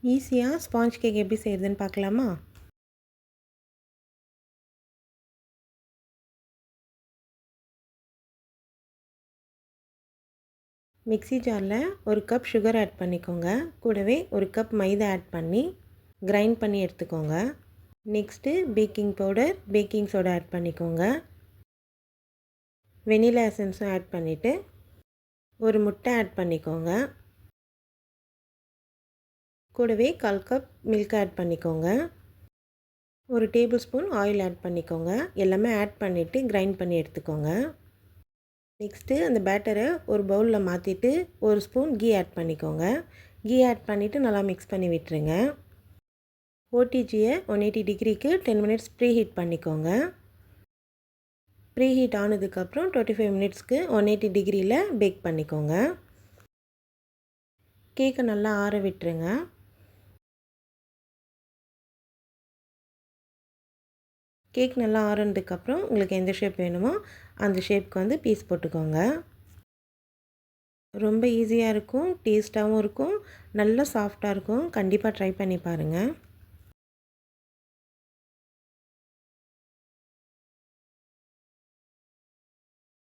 ஈஸியாக sponge cake எப்படி செய்கிறதுன்னு பார்க்கலாமா? மிக்ஸி ஜாரில் ஒரு கப் சுகர் ஆட் பண்ணிக்கோங்க. கூடவே ஒரு கப் மைதா ஆட் பண்ணி கிரைண்ட் பண்ணி எடுத்துக்கோங்க. Next baking powder, baking soda add பண்ணிக்கோங்க. வெனிலா எசன்ஸும் ஆட் பண்ணிவிட்டு ஒரு முட்டை ஆட் பண்ணிக்கோங்க. கூடவே 1/4 கப் மில்க் ஆட் பண்ணிக்கோங்க. ஒரு டேபிள் ஸ்பூன் ஆயில் ஆட் பண்ணிக்கோங்க. எல்லாமே ஆட் பண்ணிவிட்டு கிரைண்ட் பண்ணி எடுத்துக்கோங்க. நெக்ஸ்ட்டு அந்த பேட்டரை ஒரு பவுலில் மாற்றிட்டு ஒரு ஸ்பூன் கீ ஆட் பண்ணிக்கோங்க. கீ ஆட் பண்ணிவிட்டு நல்லா மிக்ஸ் பண்ணி விட்டுருங்க. ஓடிஜியை 180 டிகிரிக்கு 10 மினிட்ஸ் ப்ரீ ஹீட் பண்ணிக்கோங்க. ப்ரீ ஹீட் ஆனதுக்கப்புறம் 25 மினிட்ஸ்க்கு 180 டிகிரியில் பேக் பண்ணிக்கோங்க. கேக்கை நல்லா ஆற விட்டுருங்க. கேக் நல்லா ஆறுனதுக்கப்புறம் உங்களுக்கு எந்த ஷேப் வேணுமோ அந்த ஷேப்க்கு வந்து பீஸ் போட்டுக்கோங்க. ரொம்ப ஈஸியாக இருக்கும், டேஸ்ட்டாகவும் இருக்கும், நல்லா சாஃப்டாக இருக்கும். கண்டிப்பாக ட்ரை பண்ணி பாருங்கள்.